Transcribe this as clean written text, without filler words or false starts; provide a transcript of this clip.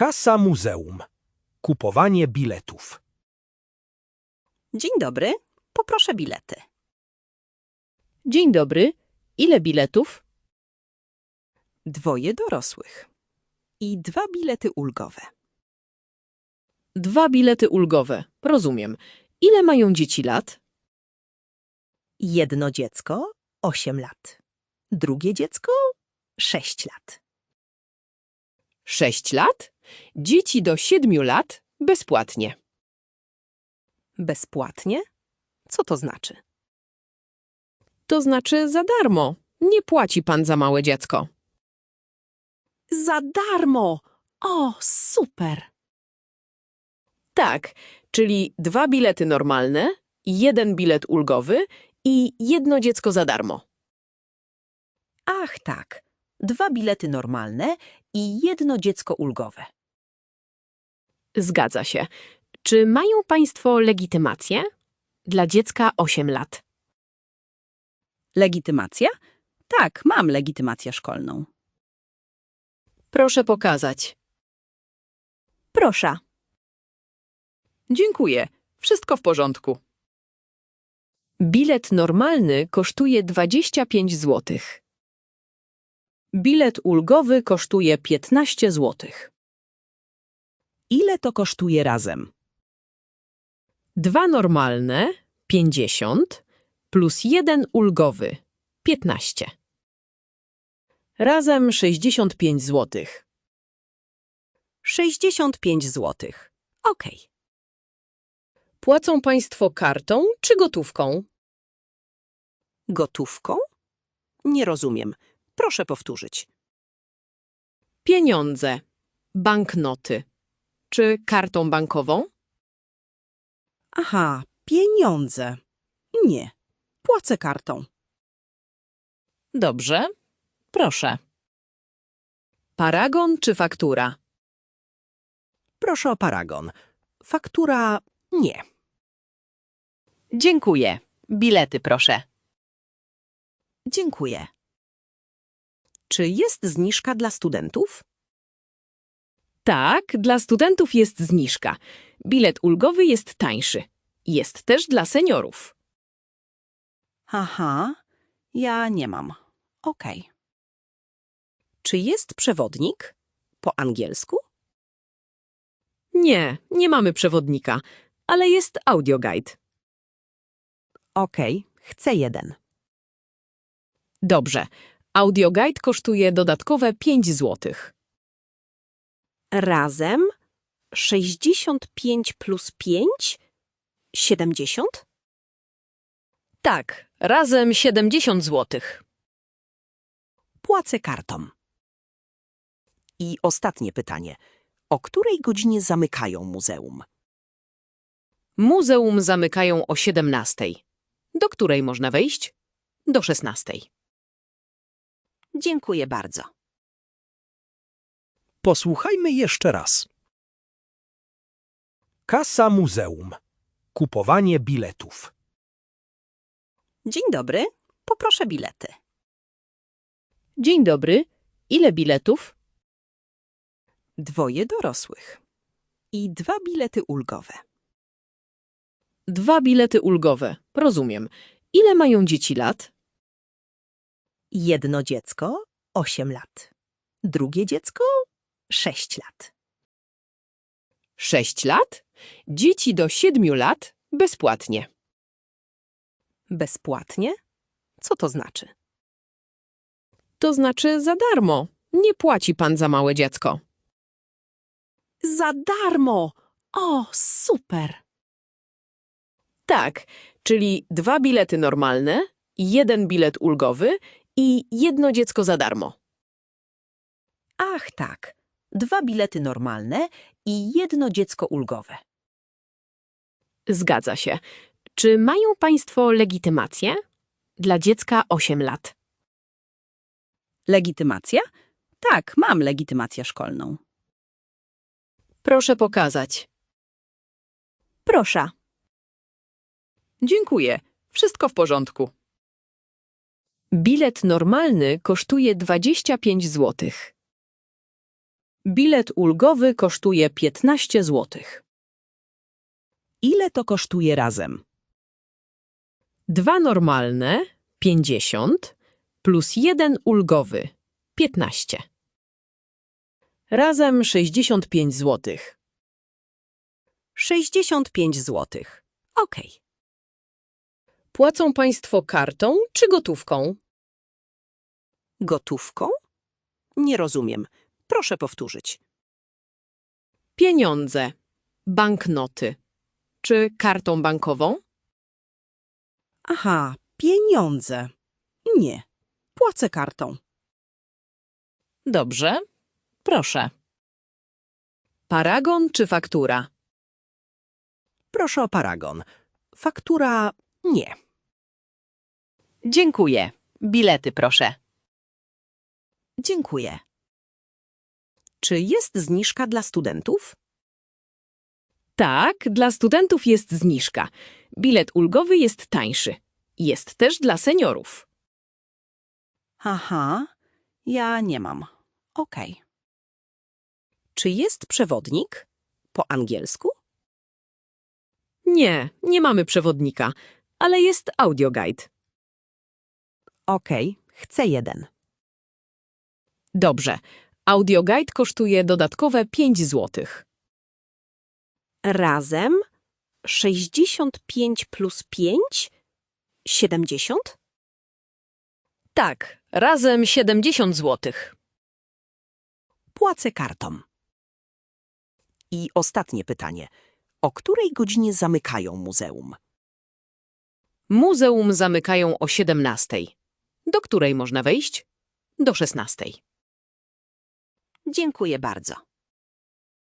Kasa muzeum. Kupowanie biletów. Dzień dobry, poproszę bilety. Dzień dobry. Ile biletów? 2 dorosłych i 2 bilety ulgowe. 2 bilety ulgowe. Rozumiem. Ile mają dzieci lat? Jedno dziecko 8 lat, drugie dziecko 6 lat. 6 lat? Dzieci do 7 lat bezpłatnie. Bezpłatnie? Co to znaczy? To znaczy za darmo. Nie płaci pan za małe dziecko. Za darmo! O, super! Tak, czyli 2 bilety normalne, 1 bilet ulgowy i 1 dziecko za darmo. Ach tak, 2 bilety normalne i 1 dziecko ulgowe. Zgadza się. Czy mają państwo legitymację? Dla dziecka 8 lat. Legitymacja? Tak, mam legitymację szkolną. Proszę pokazać. Proszę. Dziękuję. Wszystko w porządku. Bilet normalny kosztuje 25 zł. Bilet ulgowy kosztuje 15 zł. Ile to kosztuje razem? 2 normalne 50 plus 1 ulgowy 15. Razem 65 zł. 65 zł. Okej. Płacą państwo kartą czy gotówką? Gotówką? Nie rozumiem. Proszę powtórzyć. Pieniądze, banknoty czy kartą bankową? Aha, pieniądze. Nie, płacę kartą. Dobrze, proszę. Paragon czy faktura? Proszę o paragon. Faktura nie. Dziękuję. Bilety proszę. Dziękuję. Czy jest zniżka dla studentów? Tak, dla studentów jest zniżka. Bilet ulgowy jest tańszy. Jest też dla seniorów. Aha, ja nie mam. Okej. Czy jest przewodnik po angielsku? Nie, nie mamy przewodnika, ale jest audioguide. Okej, chcę 1. Dobrze. Audioguide kosztuje dodatkowe 5 zł. Razem 65 plus 5? 70? Tak, razem 70 zł. Płacę kartą. I ostatnie pytanie. O której godzinie zamykają muzeum? Muzeum zamykają o 17. Do której można wejść? Do 16. Dziękuję bardzo. Posłuchajmy jeszcze raz. Kasa muzeum. Kupowanie biletów. Dzień dobry, poproszę bilety. Dzień dobry. Ile biletów? 2 dorosłych i 2 bilety ulgowe. 2 bilety ulgowe. Rozumiem. Ile mają dzieci lat? Jedno dziecko 8 lat, drugie dziecko 6 lat. 6 lat? Dzieci do 7 lat bezpłatnie. Bezpłatnie? Co to znaczy? To znaczy za darmo. Nie płaci pan za małe dziecko. Za darmo! O, super! Tak, czyli 2 bilety normalne, 1 bilet ulgowy i 1 dziecko za darmo. Ach tak, 2 bilety normalne i 1 dziecko ulgowe. Zgadza się. Czy mają państwo legitymację? Dla dziecka 8 lat. Legitymacja? Tak, mam legitymację szkolną. Proszę pokazać. Proszę. Dziękuję. Wszystko w porządku. Bilet normalny kosztuje 25 zł. Bilet ulgowy kosztuje 15 zł. Ile to kosztuje razem? 2 normalne 50 plus 1 ulgowy 15. Razem 65 zł. 65 zł. Okej. Płacą Państwo kartą czy gotówką? Gotówką? Nie rozumiem. Proszę powtórzyć. Pieniądze, banknoty czy kartą bankową? Aha, pieniądze. Nie, płacę kartą. Dobrze, proszę. Paragon czy faktura? Proszę o paragon. Faktura nie. Dziękuję. Bilety proszę. Dziękuję. Czy jest zniżka dla studentów? Tak, dla studentów jest zniżka. Bilet ulgowy jest tańszy. Jest też dla seniorów. Aha, ja nie mam. Okej. Czy jest przewodnik po angielsku? Nie, nie mamy przewodnika, ale jest audioguide. Okej, chcę jeden. Dobrze. Audioguide kosztuje dodatkowe 5 zł. Razem 65 plus 5? 70? Tak, razem 70 zł. Płacę kartą. I ostatnie pytanie. O której godzinie zamykają muzeum? Muzeum zamykają o 17. Do której można wejść? Do 16. Dziękuję bardzo.